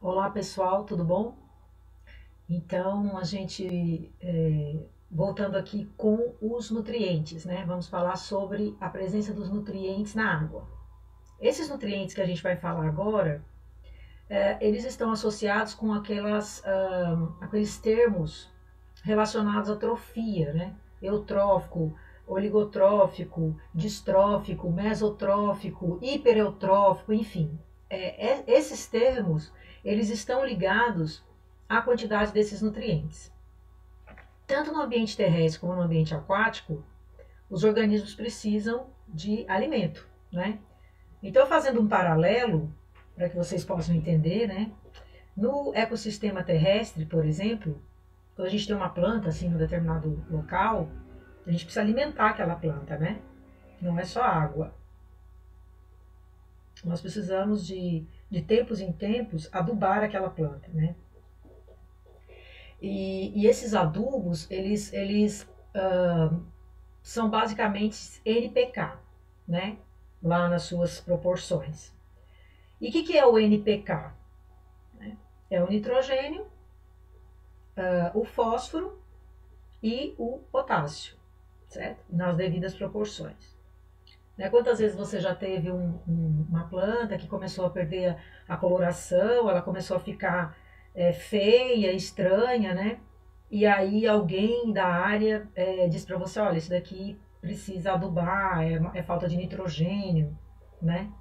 Olá pessoal, tudo bom? Então voltando aqui com os nutrientes, né? Vamos falar sobre a presença dos nutrientes na água. Esses nutrientes que a gente vai falar agora, eles estão associados com aqueles termos relacionados à trofia, né? Eutrófico, oligotrófico, distrófico, mesotrófico, hipereutrófico, enfim. Esses termos, eles estão ligados à quantidade desses nutrientes. Tanto no ambiente terrestre como no ambiente aquático, os organismos precisam de alimento, né? Então, fazendo um paralelo, para que vocês possam entender, né? No ecossistema terrestre, por exemplo, quando a gente tem uma planta assim, em um determinado local, a gente precisa alimentar aquela planta, né? Não é só água. Nós precisamos de tempos em tempos adubar aquela planta, né? E esses adubos, eles são basicamente NPK, né? Lá nas suas proporções. E o que é o NPK? É o nitrogênio, o fósforo e o potássio, certo? Nas devidas proporções. Né? Quantas vezes você já teve uma planta que começou a perder a coloração, ela começou a ficar feia, estranha, né? E aí alguém da área diz para você, olha, isso daqui precisa adubar, é falta de nitrogênio, né?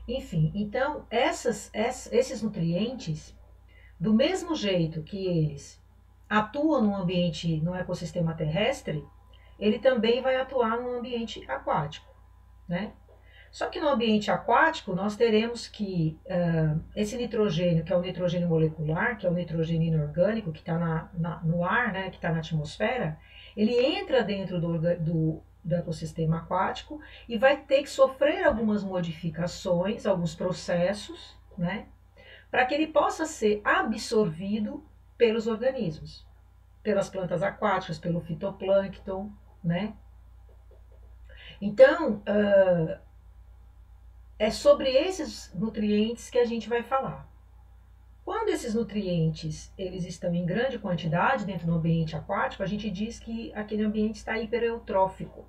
Enfim, então esses nutrientes, do mesmo jeito que eles atuam no ambiente, no ecossistema terrestre, ele também vai atuar no ambiente aquático, né? Só que no ambiente aquático nós teremos que esse nitrogênio, que é o nitrogênio molecular, que é o nitrogênio inorgânico que está no ar, né, que está na atmosfera, ele entra dentro do ecossistema aquático e vai ter que sofrer algumas modificações, alguns processos, né, para que ele possa ser absorvido pelos organismos, pelas plantas aquáticas, pelo fitoplâncton, né? Então, é sobre esses nutrientes que a gente vai falar. Quando esses nutrientes eles estão em grande quantidade dentro do ambiente aquático, a gente diz que aquele ambiente está hipereutrófico.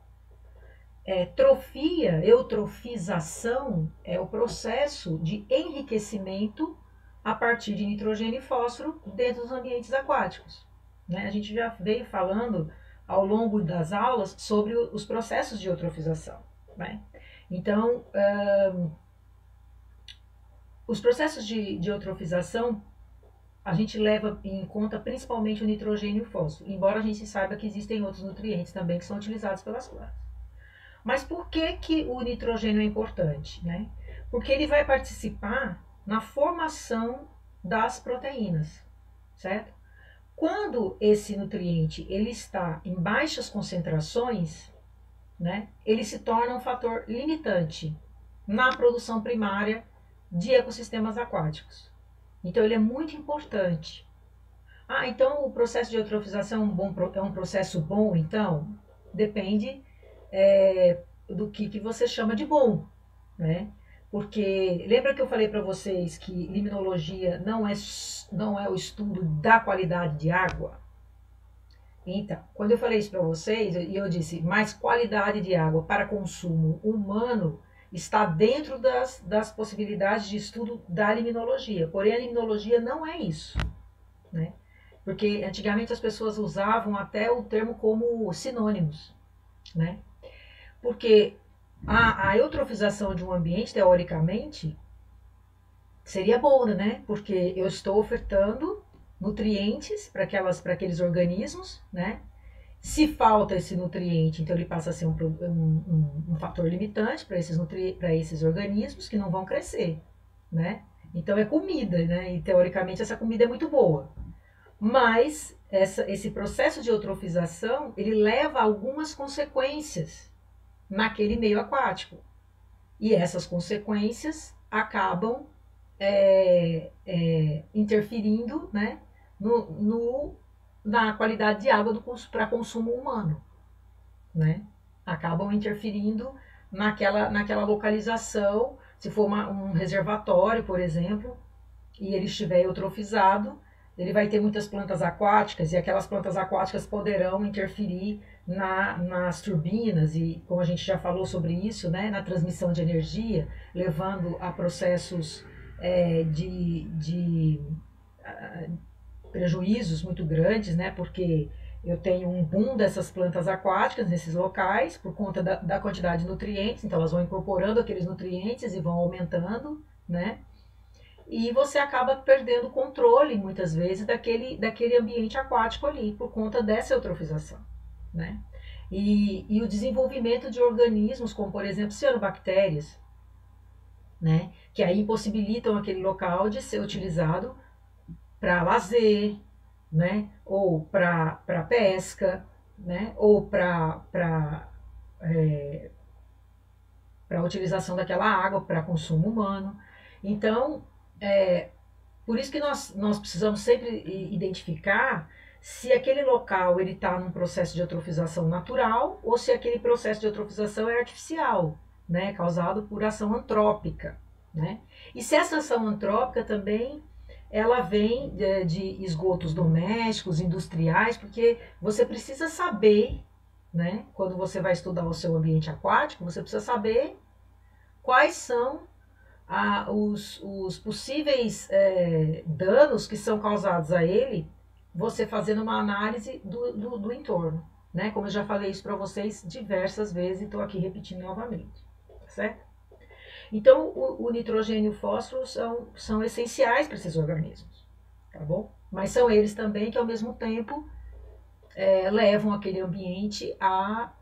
Trofia, eutrofização, é o processo de enriquecimento a partir de nitrogênio e fósforo dentro dos ambientes aquáticos. Né? A gente já veio falando ao longo das aulas sobre os processos de eutrofização. Né? Então, os processos de eutrofização, a gente leva em conta principalmente o nitrogênio e o fósforo, embora a gente saiba que existem outros nutrientes também que são utilizados pelas plantas. Mas por que o nitrogênio é importante? Né? Porque ele vai participar na formação das proteínas, certo? Quando esse nutriente ele está em baixas concentrações, né, ele se torna um fator limitante na produção primária de ecossistemas aquáticos. Então ele é muito importante. Ah, então o processo de eutrofização é um processo bom, então? Depende do que você chama de bom, né? Porque lembra que eu falei para vocês que limnologia não é o estudo da qualidade de água? Então, quando eu falei isso para vocês, e eu disse, mais qualidade de água para consumo humano está dentro das possibilidades de estudo da limnologia. Porém, a limnologia não é isso, né? Porque antigamente as pessoas usavam até o termo como sinônimos, né? Porque a eutrofização de um ambiente, teoricamente, seria boa, né? Porque eu estou ofertando nutrientes para aqueles organismos, né? Se falta esse nutriente, então ele passa a ser um fator limitante para esses organismos que não vão crescer, né? Então é comida, né? E teoricamente essa comida é muito boa. Mas esse processo de eutrofização, ele leva a algumas consequências naquele meio aquático. E essas consequências acabam interferindo, né, no, no, na qualidade de água para consumo humano, né? Acabam interferindo naquela localização, se for um reservatório, por exemplo, e ele estiver eutrofizado, ele vai ter muitas plantas aquáticas e aquelas plantas aquáticas poderão interferir nas turbinas e, como a gente já falou sobre isso, né, na transmissão de energia, levando a processos de prejuízos muito grandes, né, porque eu tenho um boom dessas plantas aquáticas nesses locais por conta da quantidade de nutrientes, então elas vão incorporando aqueles nutrientes e vão aumentando, né? E você acaba perdendo o controle, muitas vezes, daquele ambiente aquático ali, por conta dessa eutrofização, né? E o desenvolvimento de organismos, como, por exemplo, cianobactérias, né? Que aí impossibilitam aquele local de ser utilizado para lazer, né? Ou para pesca, né? Ou para utilização daquela água para consumo humano. Então, por isso que nós precisamos sempre identificar se aquele local ele está num processo de eutrofização natural ou se aquele processo de eutrofização é artificial, né, causado por ação antrópica, né? E se essa ação antrópica também ela vem de esgotos domésticos, industriais, porque você precisa saber, né, quando você vai estudar o seu ambiente aquático, você precisa saber quais são os possíveis danos que são causados a ele, você fazendo uma análise do entorno, né? Como eu já falei isso para vocês diversas vezes e estou aqui repetindo novamente, certo? Então, o nitrogênio e o fósforo são essenciais para esses organismos, tá bom? Mas são eles também que, ao mesmo tempo, levam aquele ambiente a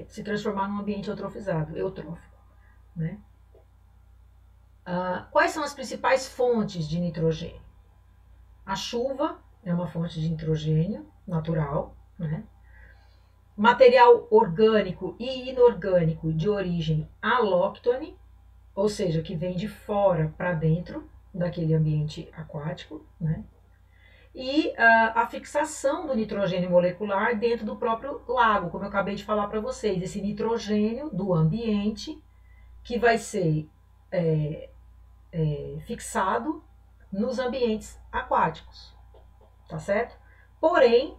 se transformar num ambiente eutrófico, né? Quais são as principais fontes de nitrogênio? A chuva é uma fonte de nitrogênio natural, né? Material orgânico e inorgânico de origem alóctone, ou seja, que vem de fora para dentro daquele ambiente aquático, né? E a fixação do nitrogênio molecular dentro do próprio lago, como eu acabei de falar para vocês, esse nitrogênio do ambiente que vai ser fixado nos ambientes aquáticos, tá certo? Porém,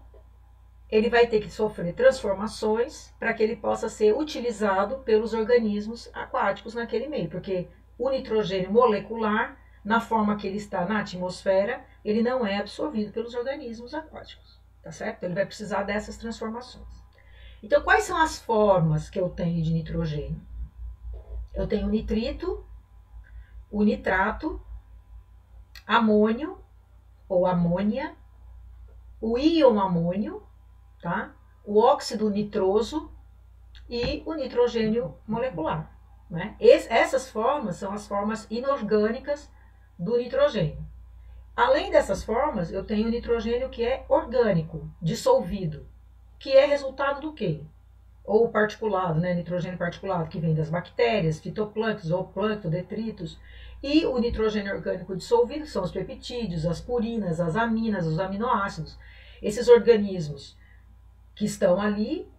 ele vai ter que sofrer transformações para que ele possa ser utilizado pelos organismos aquáticos naquele meio, porque o nitrogênio molecular, na forma que ele está na atmosfera, ele não é absorvido pelos organismos aquáticos, tá certo? Ele vai precisar dessas transformações. Então, quais são as formas que eu tenho de nitrogênio? Eu tenho o nitrito, o nitrato, amônio ou amônia, o íon amônio, tá? O óxido nitroso e o nitrogênio molecular, né? Essas formas são as formas inorgânicas do nitrogênio. Além dessas formas, eu tenho o nitrogênio que é orgânico, dissolvido, que é resultado do quê? Ou particulado, né? Nitrogênio particulado, que vem das bactérias, fitoplânctons, zooplâncton, detritos. E o nitrogênio orgânico dissolvido, que são os peptídeos, as purinas, as aminas, os aminoácidos. Esses organismos que estão ali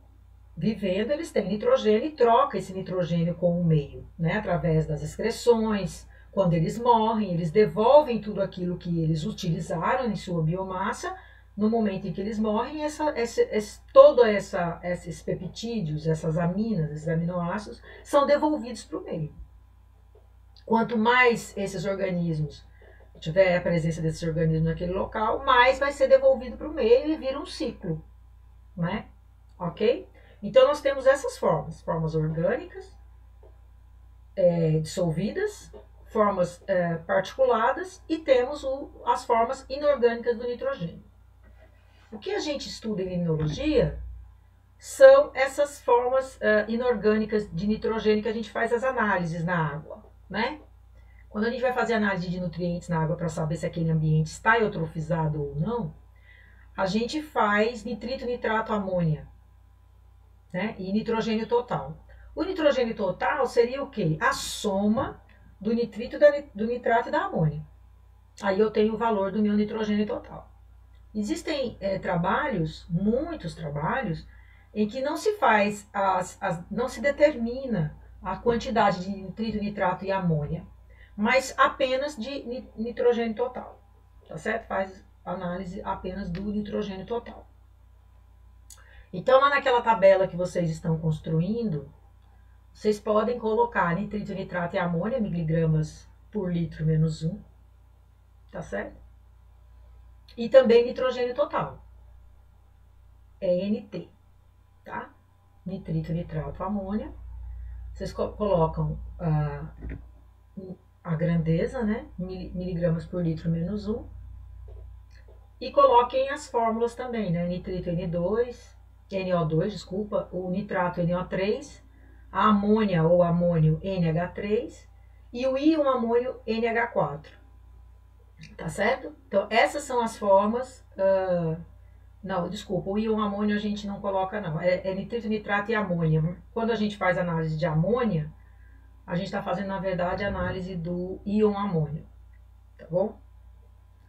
vivendo, eles têm nitrogênio e trocam esse nitrogênio com o meio, né? Através das excreções. Quando eles morrem, eles devolvem tudo aquilo que eles utilizaram em sua biomassa. No momento em que eles morrem, todos esses peptídeos, essas aminas, esses aminoácidos, são devolvidos para o meio. Quanto mais esses organismos tiver a presença desses organismos naquele local, mais vai ser devolvido para o meio e vira um ciclo, né? Ok? Então, nós temos essas formas orgânicas, dissolvidas, formas particuladas e temos as formas inorgânicas do nitrogênio. O que a gente estuda em limnologia são essas formas inorgânicas de nitrogênio que a gente faz as análises na água, né? Quando a gente vai fazer análise de nutrientes na água para saber se aquele ambiente está eutrofizado ou não, a gente faz nitrito, nitrato, amônia, né? E nitrogênio total. O nitrogênio total seria o quê? A soma do nitrito, do nitrato e da amônia. Aí eu tenho o valor do meu nitrogênio total. Existem trabalhos, muitos trabalhos, em que não se faz, não se determina a quantidade de nitrito, nitrato e amônia, mas apenas de nitrogênio total, tá certo? Faz análise apenas do nitrogênio total. Então, lá naquela tabela que vocês estão construindo, vocês podem colocar nitrito, nitrato e amônia, miligramas por litro menos 1, tá certo? E também nitrogênio total, é NT, tá? Nitrito, nitrato, amônia. Vocês colocam a grandeza, né? Miligramas por litro menos 1. E coloquem as fórmulas também, né? Nitrito NO2, desculpa, o nitrato NO3, a amônia ou amônio NH3 e o íon amônio NH4. Tá certo? Então, essas são as formas. Não, desculpa, o íon amônio a gente não coloca, não. É nitrito, nitrato e amônia. Quando a gente faz análise de amônia, a gente está fazendo, na verdade, a análise do íon amônio. Tá bom?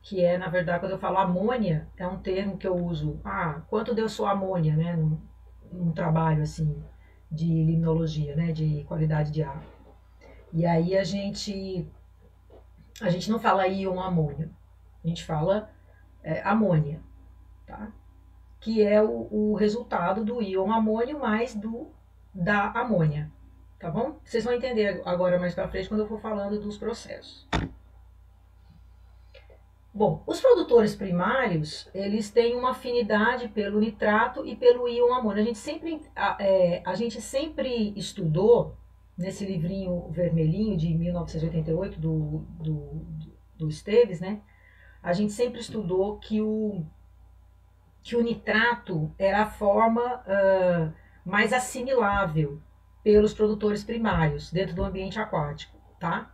Que é, na verdade, quando eu falo amônia, é um termo que eu uso. Quanto deu sua amônia, né? Num trabalho, assim, de limnologia, né? De qualidade de ar. E aí a gente não fala íon amônio, a gente fala amônia, tá? Que é o resultado do íon amônio mais da amônia, tá bom? Vocês vão entender agora mais pra frente quando eu for falando dos processos. Bom, os produtores primários, eles têm uma afinidade pelo nitrato e pelo íon amônio. A gente sempre estudou, nesse livrinho vermelhinho de 1988 do Esteves, né? A gente sempre estudou que o nitrato era a forma mais assimilável pelos produtores primários dentro do ambiente aquático, tá?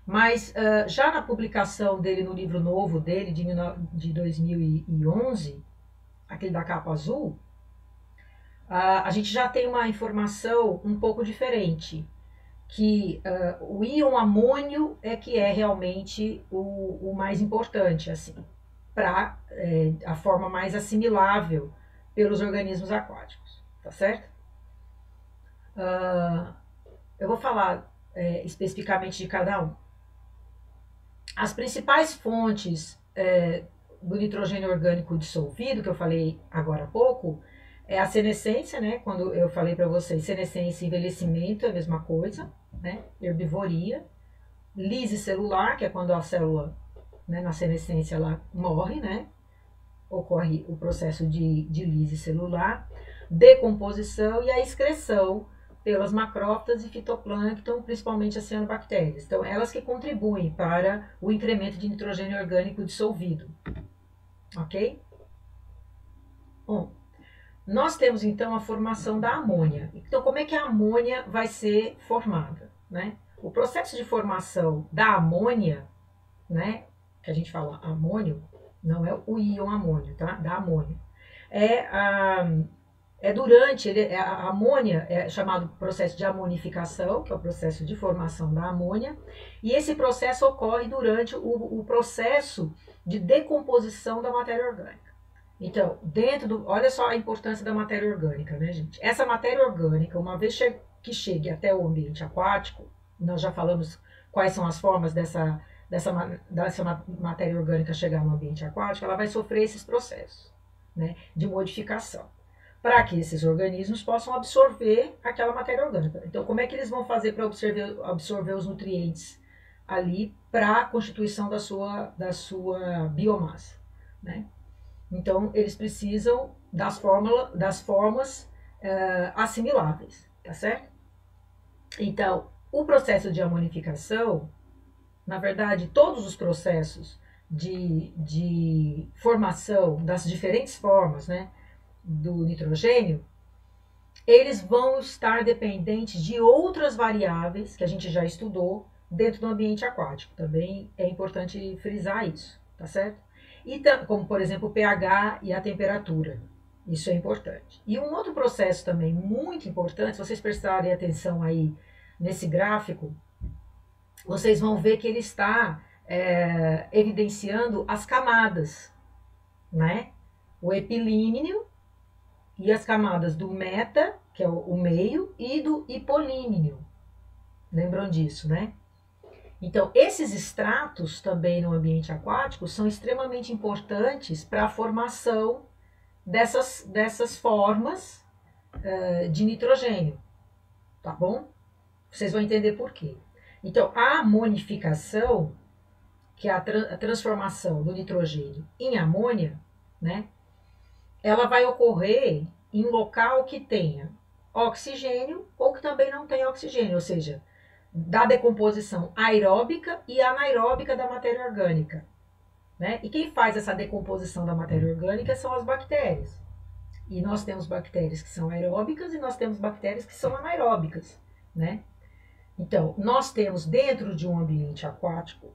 Mas já na publicação dele no livro novo dele, de 2011, aquele da capa azul, a gente já tem uma informação um pouco diferente, que o íon amônio é que é realmente o mais importante, assim, para a forma mais assimilável pelos organismos aquáticos, tá certo? Eu vou falar especificamente de cada um. As principais fontes do nitrogênio orgânico dissolvido, que eu falei agora há pouco, é a senescência, né? Quando eu falei para vocês, senescência e envelhecimento é a mesma coisa, né? Herbivoria. Lise celular, que é quando a célula, né, na senescência, ela morre, né? Ocorre o processo de lise celular. Decomposição e a excreção pelas macrófitas e fitoplâncton, principalmente as cianobactérias. Então, elas que contribuem para o incremento de nitrogênio orgânico dissolvido. Ok? Bom, nós temos então a formação da amônia. Então, como é que a amônia vai ser formada, né? O processo de formação da amônia, né, que a gente fala amônio, não é o íon amônio, tá? Da amônia. A amônia é chamado processo de amonificação, que é o processo de formação da amônia, e esse processo ocorre durante o processo de decomposição da matéria orgânica. Então, olha só a importância da matéria orgânica, né, gente? Essa matéria orgânica, uma vez que chegue até o ambiente aquático, nós já falamos quais são as formas dessa matéria orgânica chegar no ambiente aquático, ela vai sofrer esses processos, né, de modificação, para que esses organismos possam absorver aquela matéria orgânica. Então, como é que eles vão fazer para absorver os nutrientes ali para a constituição da sua biomassa, né? Então, eles precisam das formas assimiláveis, tá certo? Então, o processo de amonificação, na verdade, todos os processos de formação das diferentes formas, né, do nitrogênio, eles vão estar dependentes de outras variáveis que a gente já estudou dentro do ambiente aquático. Também é importante frisar isso, tá certo? E como, por exemplo, o pH e a temperatura. Isso é importante. E um outro processo também muito importante, se vocês prestarem atenção aí nesse gráfico, vocês vão ver que ele está evidenciando as camadas, né? O epilímnio e as camadas do meta, que é o meio, e do hipolímnio. Lembram disso, né? Então, esses extratos também no ambiente aquático são extremamente importantes para a formação dessas formas de nitrogênio, tá bom? Vocês vão entender por quê. Então, a amonificação, que é a transformação do nitrogênio em amônia, né? Ela vai ocorrer em local que tenha oxigênio ou que também não tenha oxigênio, ou seja, da decomposição aeróbica e anaeróbica da matéria orgânica, né? E quem faz essa decomposição da matéria orgânica são as bactérias. E nós temos bactérias que são aeróbicas e nós temos bactérias que são anaeróbicas, né? Então, nós temos dentro de um ambiente aquático,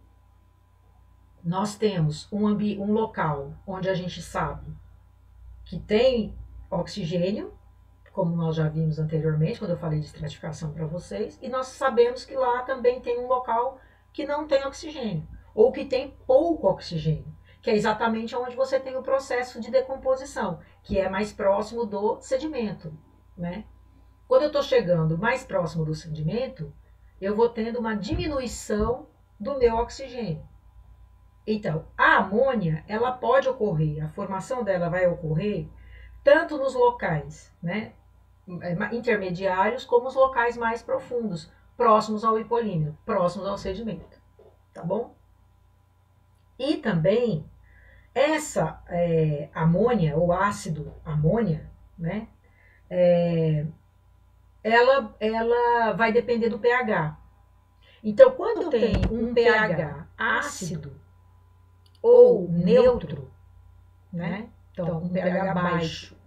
nós temos um local onde a gente sabe que tem oxigênio, como nós já vimos anteriormente, quando eu falei de estratificação para vocês, e nós sabemos que lá também tem um local que não tem oxigênio, ou que tem pouco oxigênio, que é exatamente onde você tem o processo de decomposição, que é mais próximo do sedimento, né? Quando eu estou chegando mais próximo do sedimento, eu vou tendo uma diminuição do meu oxigênio. Então, a amônia, ela pode ocorrer, a formação dela vai ocorrer tanto nos locais, né, intermediários, como os locais mais profundos, próximos ao hipolímeno, próximos ao sedimento, tá bom? E também, essa amônia, ou ácido amônia, né, ela vai depender do pH. Então, quando tem um pH ácido ou neutro, né? Então, um pH baixo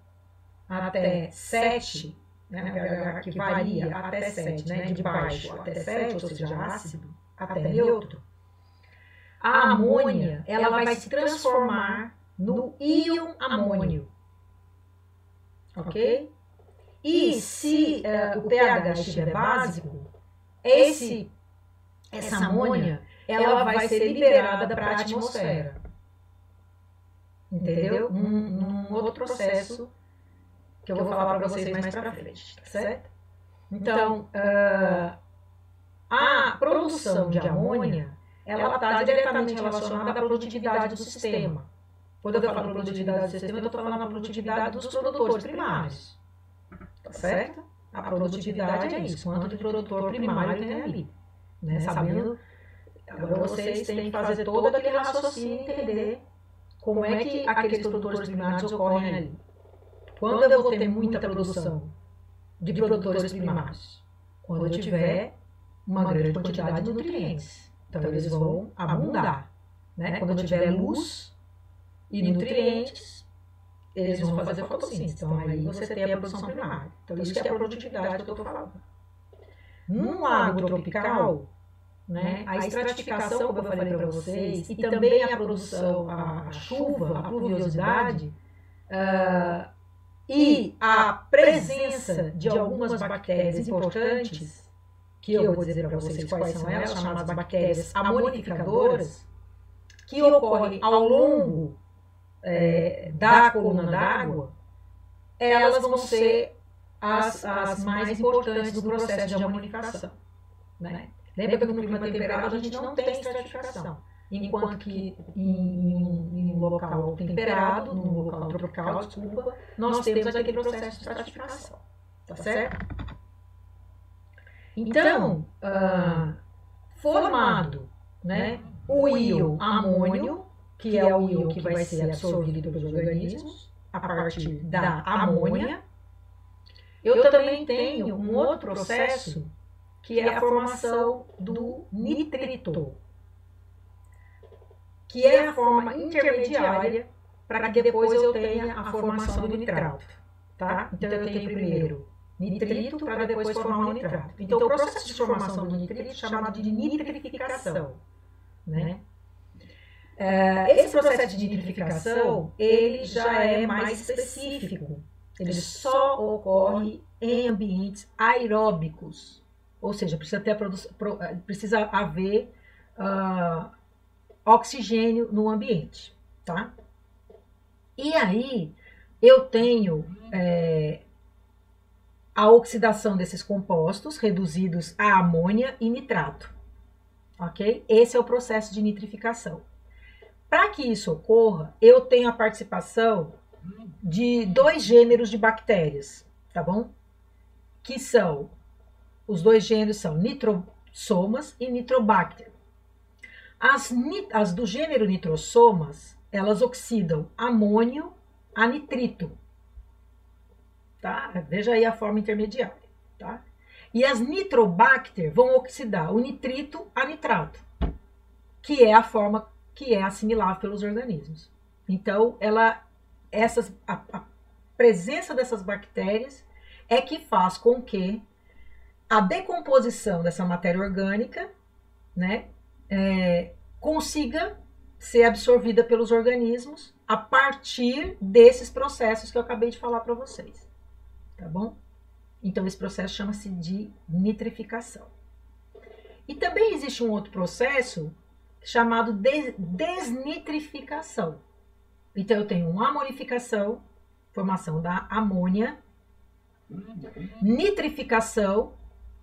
até 7, né? Um pH que varia até 7, né? De baixo até 7, ou seja, ácido até neutro, a amônia ela vai se transformar no íon amônio, ok? E se o pH estiver básico, essa amônia ela vai ser liberada para a atmosfera. Entendeu? Num outro processo que eu vou falar para vocês mais para frente, tá certo? Então, a produção de amônia, ela está diretamente relacionada à produtividade do sistema. Quando eu falo produtividade do sistema, eu estou falando da produtividade dos produtores primários, tá certo? A produtividade é isso, quanto de produtor primário tem ali, né? Sabendo, agora vocês têm que fazer todo aquele raciocínio e entender como é que aqueles produtores primários ocorrem ali. Quando eu vou ter muita produção de produtores primários? Quando eu tiver uma grande quantidade de nutrientes. Então, eles vão abundar, né? Quando eu tiver luz e nutrientes, eles vão fazer fotossíntese. Então, aí você tem a produção primária. Então, isso que é a produtividade que eu estou falando. Num lago tropical, né, a estratificação, como eu falei para vocês, e também a produção, a chuva, a pluviosidade, e a presença de algumas bactérias importantes, que eu vou dizer para vocês quais são elas, chamadas bactérias amonificadoras, que ocorrem ao longo da coluna d'água, elas vão ser as mais importantes do processo de amonificação, né? Lembra que no clima temperado a gente não tem estratificação, enquanto que em um local temperado, num local tropical, desculpa, nós temos aquele processo de estratificação, tá certo? Então, formado, né, o íon amônio, que é o íon que vai ser absorvido pelos organismos a partir da amônia, eu também tenho um outro processo que é a formação do nitrito, que é a forma intermediária para que depois eu tenha a formação do nitrato, tá? Então eu tenho primeiro nitrito para depois formar o nitrato. Então o processo de formação do nitrito é chamado de nitrificação, né? Esse processo de nitrificação, ele já é mais específico. Ele só ocorre em ambientes aeróbicos. Ou seja, precisa haver oxigênio no ambiente, tá? E aí, eu tenho a oxidação desses compostos reduzidos a amônia e nitrato, ok? Esse é o processo de nitrificação. Para que isso ocorra, eu tenho a participação de 2 gêneros de bactérias, tá bom? Que são, os 2 gêneros são nitrosomas e nitrobacter. As do gênero nitrosomas, elas oxidam amônio a nitrito, tá? Veja aí a forma intermediária, tá? E as nitrobacter vão oxidar o nitrito a nitrato, que é a forma que é assimilável pelos organismos. Então, a presença dessas bactérias é que faz com que a decomposição dessa matéria orgânica, né, consiga ser absorvida pelos organismos a partir desses processos que eu acabei de falar para vocês, tá bom? Então, esse processo chama-se de nitrificação. E também existe um outro processo chamado desnitrificação. Então, eu tenho uma amonificação, formação da amônia, nitrificação,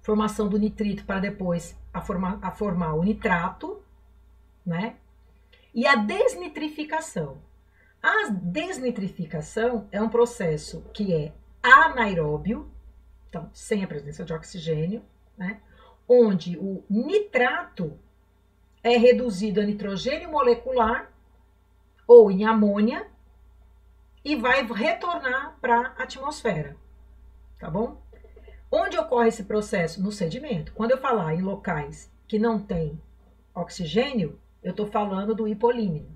formação do nitrito para depois formar o nitrato, né? E a desnitrificação. A desnitrificação é um processo que é anaeróbio, então, sem a presença de oxigênio, né? Onde o nitrato é reduzido a nitrogênio molecular ou em amônia e vai retornar para a atmosfera, tá bom? Onde ocorre esse processo? No sedimento. Quando eu falar em locais que não tem oxigênio, eu estou falando do hipolímeno,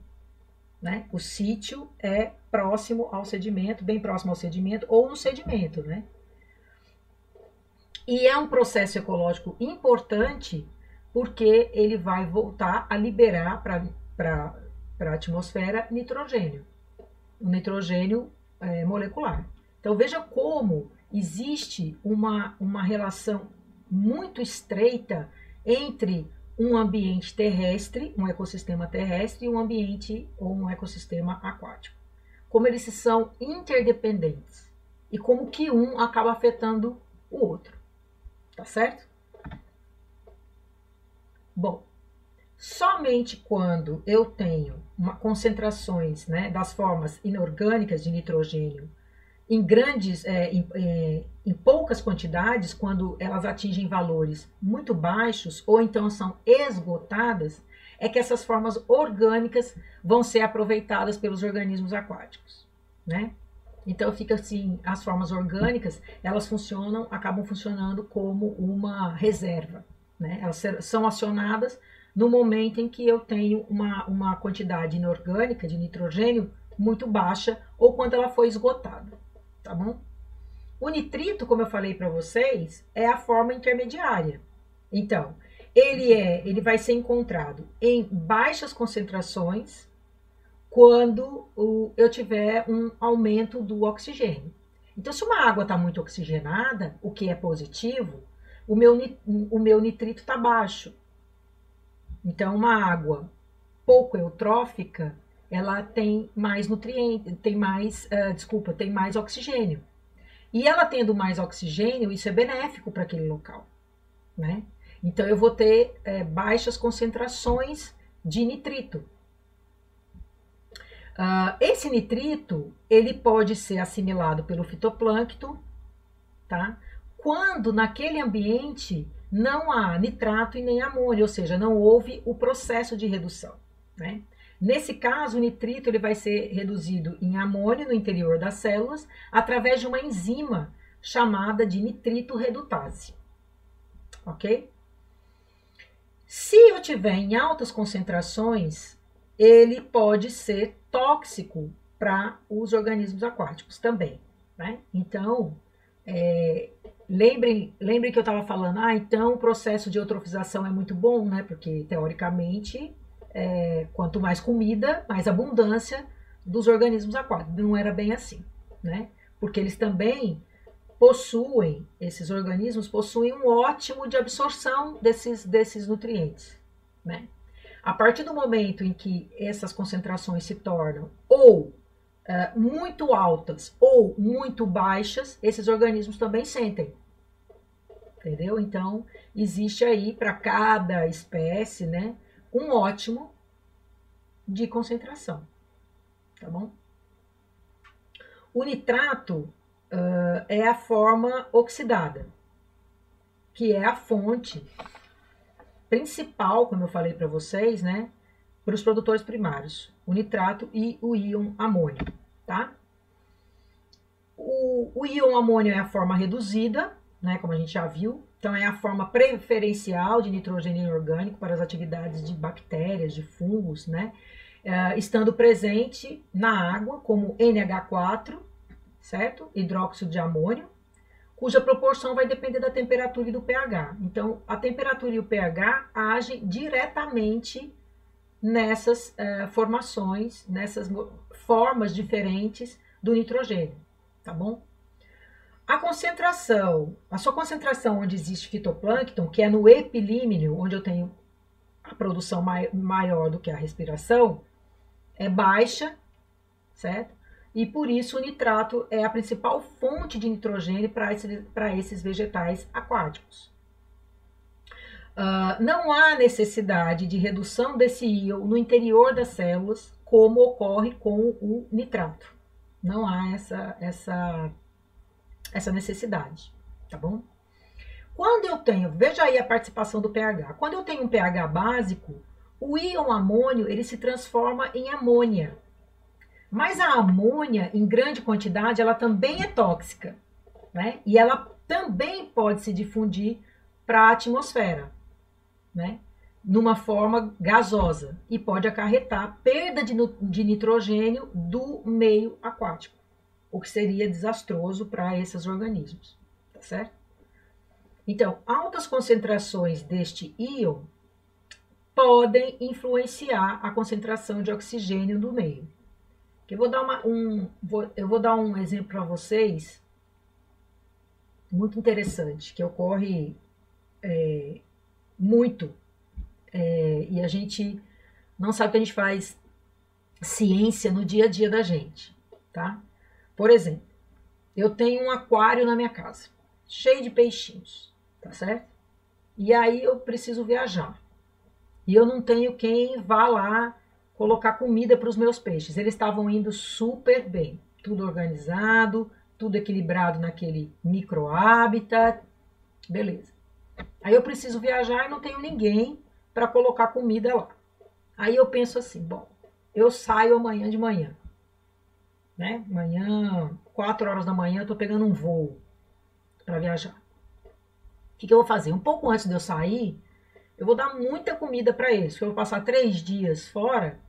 né? O sítio é próximo ao sedimento, bem próximo ao sedimento ou no sedimento, né? E é um processo ecológico importante porque ele vai voltar a liberar para a atmosfera nitrogênio, o nitrogênio molecular. Então veja como existe uma relação muito estreita entre um ambiente terrestre, um ecossistema terrestre e um ambiente ou um ecossistema aquático. Como eles são interdependentes e como que um acaba afetando o outro, tá certo? Bom, somente quando eu tenho concentrações, né, das formas inorgânicas de nitrogênio em grandes, em poucas quantidades, quando elas atingem valores muito baixos ou então são esgotadas, é que essas formas orgânicas vão ser aproveitadas pelos organismos aquáticos, né? Então fica assim, as formas orgânicas, elas acabam funcionando como uma reserva, né? Elas são acionadas no momento em que eu tenho uma quantidade inorgânica de nitrogênio muito baixa ou quando ela foi esgotada, tá bom? O nitrito, como eu falei para vocês, é a forma intermediária. Então, ele vai ser encontrado em baixas concentrações quando eu tiver um aumento do oxigênio. Então, se uma água está muito oxigenada, o que é positivo, o meu nitrito está baixo. Então, uma água pouco eutrófica, ela tem mais nutrientes, tem mais oxigênio. E ela tendo mais oxigênio, isso é benéfico para aquele local, né? Então, eu vou ter baixas concentrações de nitrito. Esse nitrito, ele pode ser assimilado pelo fitoplâncton, tá? Quando naquele ambiente não há nitrato e nem amônio, ou seja, não houve o processo de redução, né? Nesse caso, o nitrito ele vai ser reduzido em amônio no interior das células através de uma enzima chamada de nitrito redutase, ok? Se eu tiver em altas concentrações, ele pode ser tóxico para os organismos aquáticos também, né? Então, lembrem que eu estava falando, então o processo de eutrofização é muito bom, né? Porque, teoricamente, quanto mais comida, mais abundância dos organismos aquáticos. Não era bem assim, né? Porque eles também esses organismos possuem um ótimo de absorção desses nutrientes, né? A partir do momento em que essas concentrações se tornam ou muito altas ou muito baixas, esses organismos também sentem, entendeu? Então, existe aí para cada espécie, né, um ótimo de concentração, tá bom? O nitrato é a forma oxidada, que é a fonte principal, como eu falei para vocês, né, para os produtores primários, o nitrato e o íon amônio, tá? O íon amônio é a forma reduzida, né, como a gente já viu, então é a forma preferencial de nitrogênio inorgânico para as atividades de bactérias, de fungos, né, estando presente na água como NH4, certo? Hidróxido de amônio, cuja proporção vai depender da temperatura e do pH. Então, a temperatura e o pH agem diretamente nessas formações, nessas formas diferentes do nitrogênio, tá bom? A sua concentração onde existe fitoplâncton, que é no epilímnio, onde eu tenho a produção maior do que a respiração, é baixa, certo? E por isso o nitrato é a principal fonte de nitrogênio para esses vegetais aquáticos. Não há necessidade de redução desse íon no interior das células, como ocorre com o nitrato. Não há essa necessidade, tá bom? Quando eu tenho, veja aí a participação do pH. Quando eu tenho um pH básico, o íon amônio ele se transforma em amônia. Mas a amônia, em grande quantidade, ela também é tóxica, né? E ela também pode se difundir para a atmosfera, né? Numa forma gasosa e pode acarretar perda de nitrogênio do meio aquático, o que seria desastroso para esses organismos, tá certo? Então, altas concentrações deste íon podem influenciar a concentração de oxigênio no meio. Eu vou dar um exemplo para vocês muito interessante, que ocorre muito, e a gente não sabe que a gente faz ciência no dia a dia da gente, tá? Por exemplo, eu tenho um aquário na minha casa, cheio de peixinhos, tá certo? E aí eu preciso viajar. E eu não tenho quem vá lá colocar comida para os meus peixes. Eles estavam indo super bem, tudo organizado, tudo equilibrado naquele micro habitat, beleza. Aí eu preciso viajar e não tenho ninguém para colocar comida lá. Aí eu penso assim, bom, eu saio amanhã de manhã, né? Amanhã, 4 horas da manhã, eu tô pegando um voo para viajar. O que eu vou fazer? Um pouco antes de eu sair, eu vou dar muita comida para eles, porque eu vou passar 3 dias fora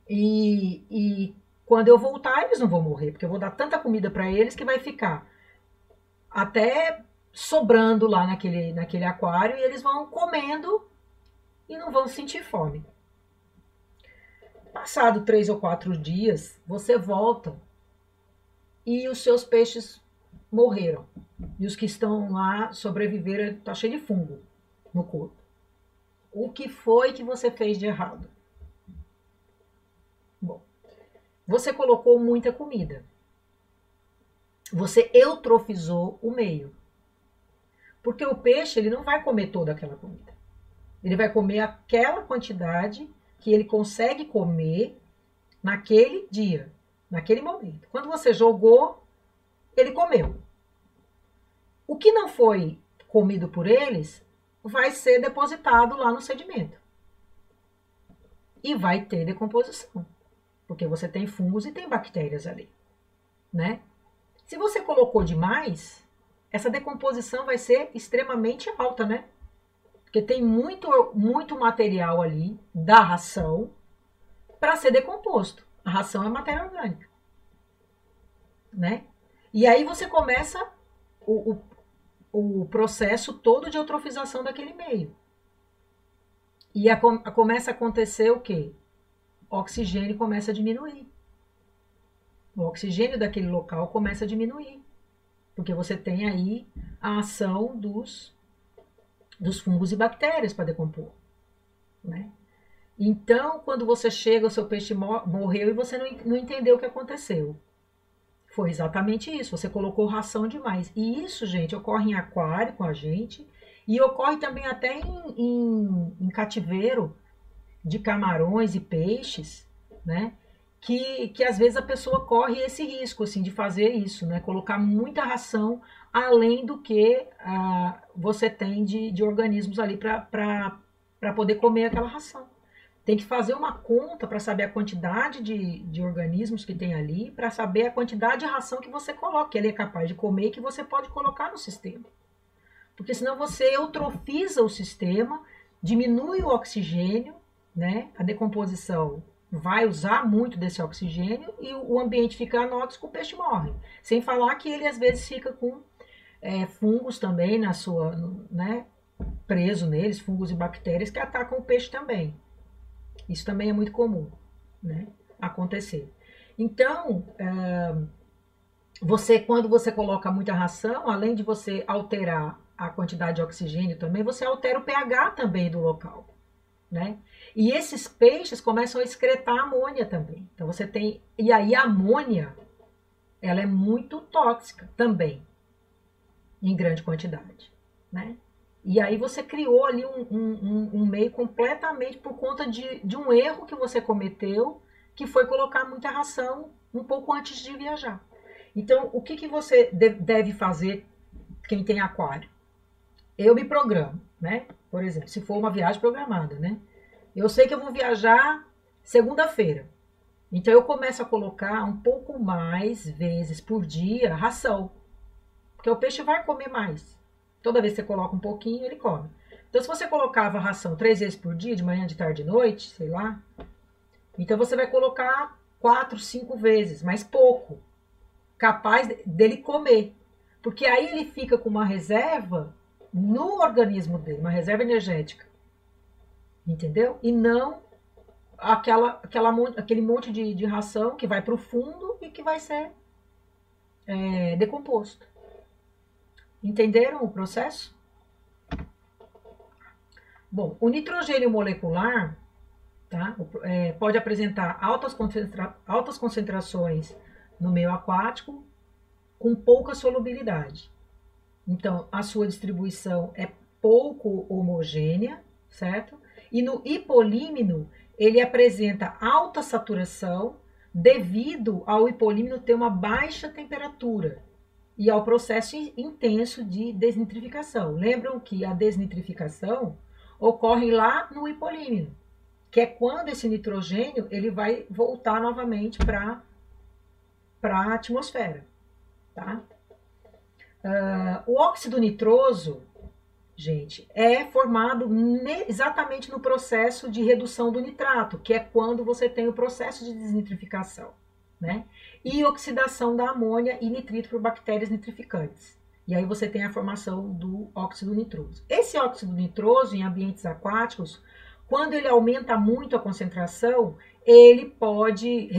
e quando eu voltar eles não vão morrer, porque eu vou dar tanta comida para eles que vai ficar até sobrando lá naquele aquário e eles vão comendo e não vão sentir fome. Passado 3 ou 4 dias, você volta e os seus peixes morreram. E os que estão lá sobreviveram, tá cheio de fungo no corpo. O que foi que você fez de errado? Bom, você colocou muita comida. Você eutrofizou o meio. Porque o peixe, ele não vai comer toda aquela comida. Ele vai comer aquela quantidade que ele consegue comer naquele dia, naquele momento. Quando você jogou, ele comeu. O que não foi comido por eles vai ser depositado lá no sedimento. E vai ter decomposição. Porque você tem fungos e tem bactérias ali, né? Se você colocou demais, essa decomposição vai ser extremamente alta, né? Porque tem muito material ali da ração para ser decomposto. A ração é matéria orgânica, né? E aí você começa o processo todo de eutrofização daquele meio. E começa a acontecer o quê? O oxigênio começa a diminuir. O oxigênio daquele local começa a diminuir. Porque você tem aí a ação dos fungos e bactérias para decompor, né? Então, quando você chega, o seu peixe morreu e você não entendeu o que aconteceu. Foi exatamente isso. Você colocou ração demais. E isso, gente, ocorre em aquário com a gente e ocorre também até em cativeiro de camarões e peixes, né? Que às vezes a pessoa corre esse risco, assim, de fazer isso, né? Colocar muita ração além do que você tem de organismos ali para poder comer aquela ração. Tem que fazer uma conta para saber a quantidade de organismos que tem ali, para saber a quantidade de ração que você coloca, que ele é capaz de comer e que você pode colocar no sistema. Porque senão você eutrofiza o sistema, diminui o oxigênio, né? A decomposição vai usar muito desse oxigênio e o ambiente fica anóxico, o peixe morre. Sem falar que ele às vezes fica com fungos também na sua, né? Preso neles, fungos e bactérias que atacam o peixe também. Isso também é muito comum, né? Acontecer. Então, quando você coloca muita ração, além de você alterar a quantidade de oxigênio também, você altera o pH também do local, né? E esses peixes começam a excretar amônia também. Então você tem, e aí a amônia, ela é muito tóxica também, em grande quantidade, né? E aí você criou ali um meio completamente por conta de um erro que você cometeu, que foi colocar muita ração um pouco antes de viajar. Então, o que você deve fazer quem tem aquário? Eu me programo, né? Por exemplo, se for uma viagem programada, né? Eu sei que eu vou viajar segunda-feira. Então, eu começo a colocar um pouco mais vezes por dia ração. Porque o peixe vai comer mais. Toda vez que você coloca um pouquinho, ele come. Então, se você colocava ração 3 vezes por dia, de manhã, de tarde e de noite, sei lá, então você vai colocar 4, 5 vezes, mas pouco. Capaz dele comer. Porque aí ele fica com uma reserva no organismo dele, uma reserva energética. Entendeu? E não aquele monte de ração que vai para o fundo e que vai ser decomposto. Entenderam o processo? Bom, o nitrogênio molecular, tá, pode apresentar altas concentrações no meio aquático com pouca solubilidade. Então, a sua distribuição é pouco homogênea, certo? E no hipolímino, ele apresenta alta saturação devido ao hipolímino ter uma baixa temperatura e ao processo intenso de desnitrificação. Lembram que a desnitrificação ocorre lá no hipolímino, que é quando esse nitrogênio ele vai voltar novamente para a atmosfera, tá? O óxido nitroso, gente, é formado exatamente no processo de redução do nitrato, que é quando você tem o processo de desnitrificação, né? E oxidação da amônia e nitrito por bactérias nitrificantes. E aí você tem a formação do óxido nitroso. Esse óxido nitroso em ambientes aquáticos, quando ele aumenta muito a concentração, ele pode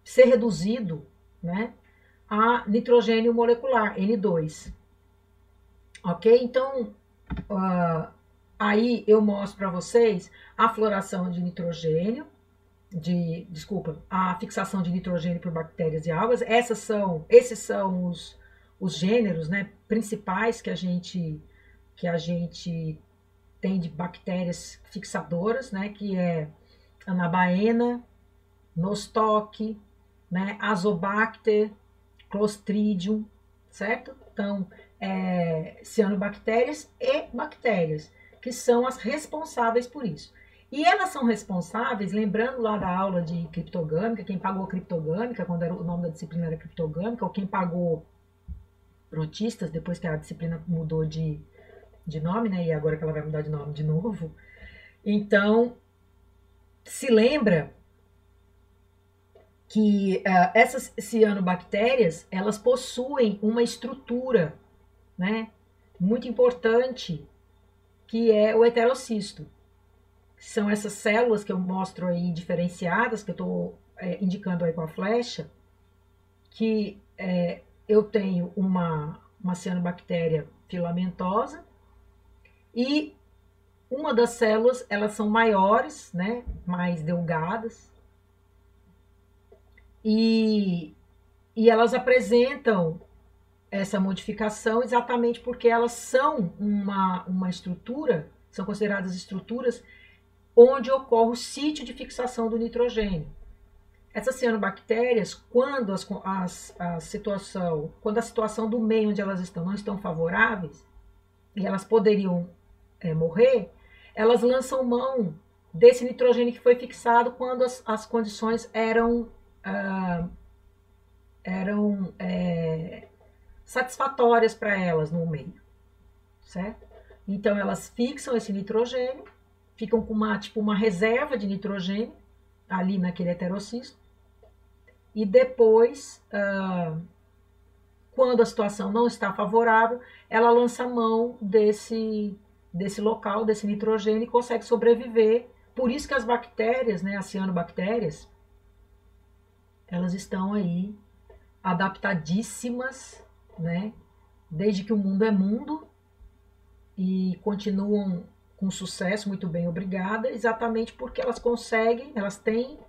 ser reduzido, né, a nitrogênio molecular, N2. Ok? Então, aí eu mostro para vocês a floração de nitrogênio, a fixação de nitrogênio por bactérias e algas. Esses são os gêneros, né, principais que a gente tem de bactérias fixadoras, né, que é Anabaena, Nostoc, né, Azobacter, Clostridium, certo? Então, cianobactérias e bactérias, que são as responsáveis por isso. E elas são responsáveis, lembrando lá da aula de criptogâmica, quem pagou criptogâmica, quando o nome da disciplina era criptogâmica, ou quem pagou protistas, depois que a disciplina mudou de nome, né? E agora que ela vai mudar de nome de novo. Então, se lembra que essas cianobactérias, elas possuem uma estrutura, né, muito importante, que é o heterocisto. São essas células que eu mostro aí diferenciadas, que eu estou indicando aí com a flecha, que eu tenho uma cianobactéria filamentosa e uma das células, elas são maiores, né, mais delgadas, e E elas apresentam essa modificação exatamente porque elas são uma estrutura, são consideradas estruturas onde ocorre o sítio de fixação do nitrogênio. Essas cianobactérias, quando a situação do meio onde elas estão não estão favoráveis, e elas poderiam morrer, elas lançam mão desse nitrogênio que foi fixado quando as condições eram satisfatórias para elas no meio, certo? Então elas fixam esse nitrogênio, ficam com uma reserva de nitrogênio ali naquele heterocisto, e depois, quando a situação não está favorável, ela lança mão desse local, desse nitrogênio, e consegue sobreviver. Por isso que as bactérias, né, as cianobactérias, elas estão aí adaptadíssimas, né, desde que o mundo é mundo, e continuam com sucesso, muito bem, obrigada, exatamente porque elas têm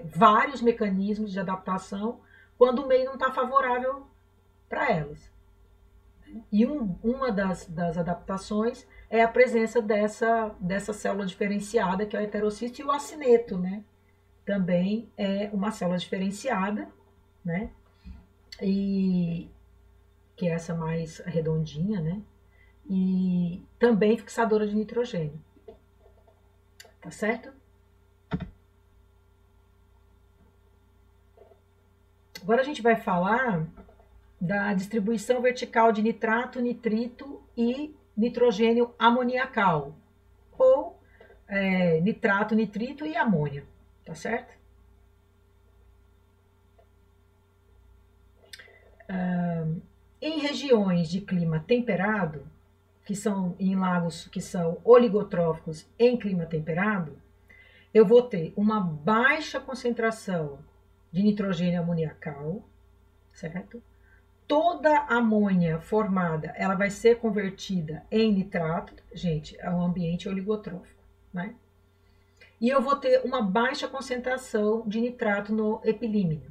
vários mecanismos de adaptação quando o meio não está favorável para elas. E uma das adaptações é a presença dessa célula diferenciada, que é o heterocisto, e o acineto, né? Também é uma célula diferenciada, né? E que é essa mais redondinha, né? E também fixadora de nitrogênio. Tá certo? Agora a gente vai falar da distribuição vertical de nitrato, nitrito e nitrogênio amoniacal, ou nitrato, nitrito e amônio, tá certo? Em regiões de clima temperado, que são em lagos que são oligotróficos em clima temperado, eu vou ter uma baixa concentração de nitrogênio amoniacal, certo? Toda a amônia formada, ela vai ser convertida em nitrato, gente, é um ambiente oligotrófico, né? E eu vou ter uma baixa concentração de nitrato no epilímnio.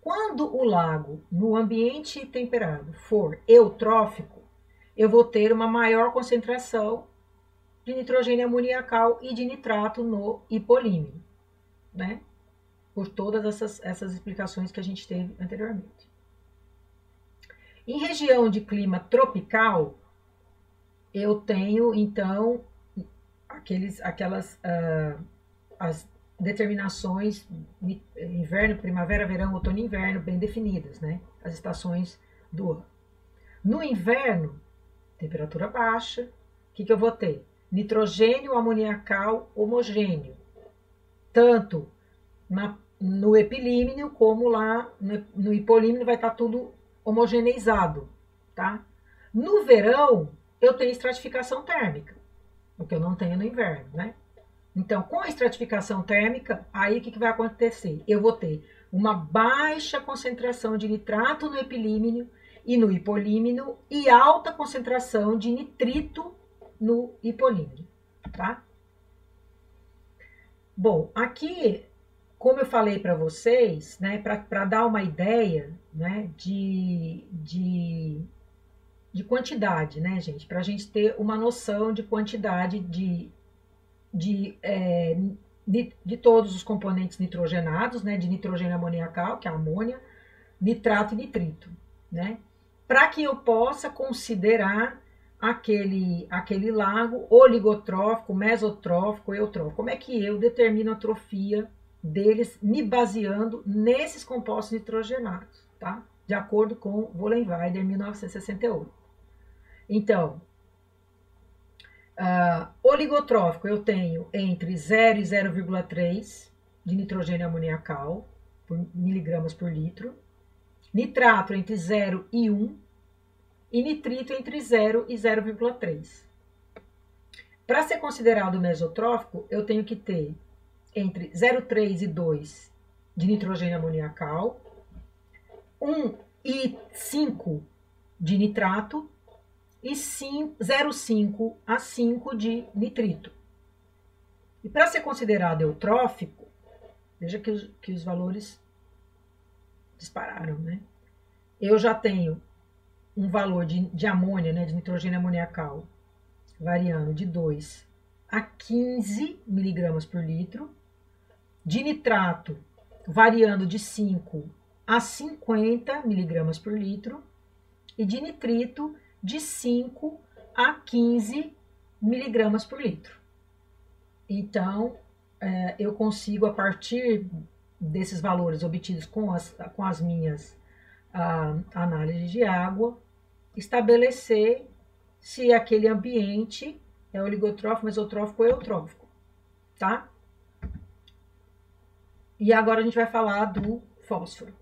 Quando o lago, no ambiente temperado, for eutrófico, eu vou ter uma maior concentração de nitrogênio amoniacal e de nitrato no hipolímnio, né? Por todas essas explicações que a gente teve anteriormente. Em região de clima tropical, eu tenho, então, as determinações inverno, primavera, verão, outono e inverno bem definidas, né? As estações do ano. No inverno, temperatura baixa, o que eu vou ter? Nitrogênio amoniacal homogêneo, tanto no epilímnio como lá no hipolímnio vai estar tudo homogeneizado, tá? No verão, eu tenho estratificação térmica, o que eu não tenho no inverno, né? Então, com a estratificação térmica, aí o que vai acontecer? Eu vou ter uma baixa concentração de nitrato no epilímnio e no hipolímnio e alta concentração de nitrito no hipolímnio, tá? Bom, aqui, como eu falei para vocês, né, para dar uma ideia, né, de quantidade, né, gente, para a gente ter uma noção de quantidade de todos os componentes nitrogenados, né, de nitrogênio amoniacal, que é a amônia, nitrato e nitrito, né, para que eu possa considerar aquele lago oligotrófico, mesotrófico, eutrófico. Como é que eu determino a atrofia deles me baseando nesses compostos nitrogenados, tá? De acordo com Vollenweider, 1968. Então, oligotrófico eu tenho entre 0 e 0,3 de nitrogênio amoniacal por miligramas por litro, nitrato entre 0 e 1 e nitrito entre 0 e 0,3. Para ser considerado mesotrófico, eu tenho que ter entre 0,3 e 2 de nitrogênio amoniacal, 1 e 5 de nitrato e 0,5 a 5 de nitrito. E para ser considerado eutrófico, veja que os valores dispararam, né? Eu já tenho um valor de amônia, né, de nitrogênio amoniacal, variando de 2 a 15 miligramas por litro, de nitrato variando de 5 a 50 miligramas por litro, e de nitrito de 5 a 15 miligramas por litro. Então, eu consigo, a partir desses valores obtidos com as minhas análises de água, estabelecer se aquele ambiente é oligotrófico, mesotrófico ou eutrófico, tá? E agora a gente vai falar do fósforo.